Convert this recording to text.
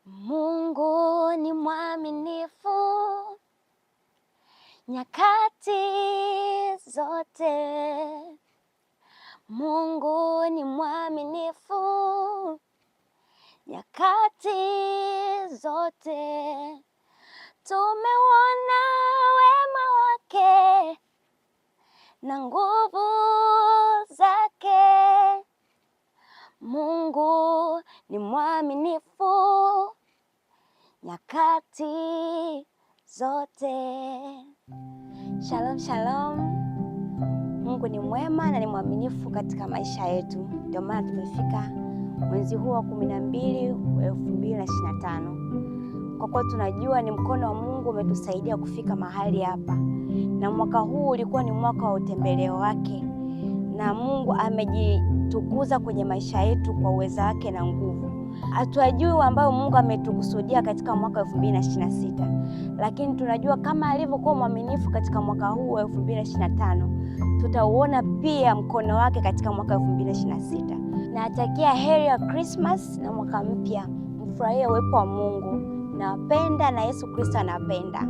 Mungu ni mwaminifu nyakati zote. Mungu ni mwaminifu nyakati zote. Tumeuona wema wake na nguvu zake. Mungu ni mwaminifu nyakati zote. Shalom, shalom. Mungu ni mwema na ni mwaminifu katika maisha yetu. Ndio maana tumefika mwezi huu wa 12 wa 2025. Kwa kuwa tunajua ni mkono wa Mungu umetusaidia kufika mahali hapa. Na mwaka huu ulikuwa ni mwaka wa utembeleo wake. Na Mungu amejitukuza kwenye maisha yetu kwa uwezo wake na nguvu. Hatujui ambayo Mungu ametukusudia katika mwaka 2026. Lakini tunajua kama alivyokuwa mwaminifu katika mwaka huu wa 2025, tutauona pia mkono wake katika mwaka 2026. Natakia heri ya Christmas na mwaka mpya. Mfurahie uwepo wa Mungu. Nawapenda na Yesu Kristo anapenda.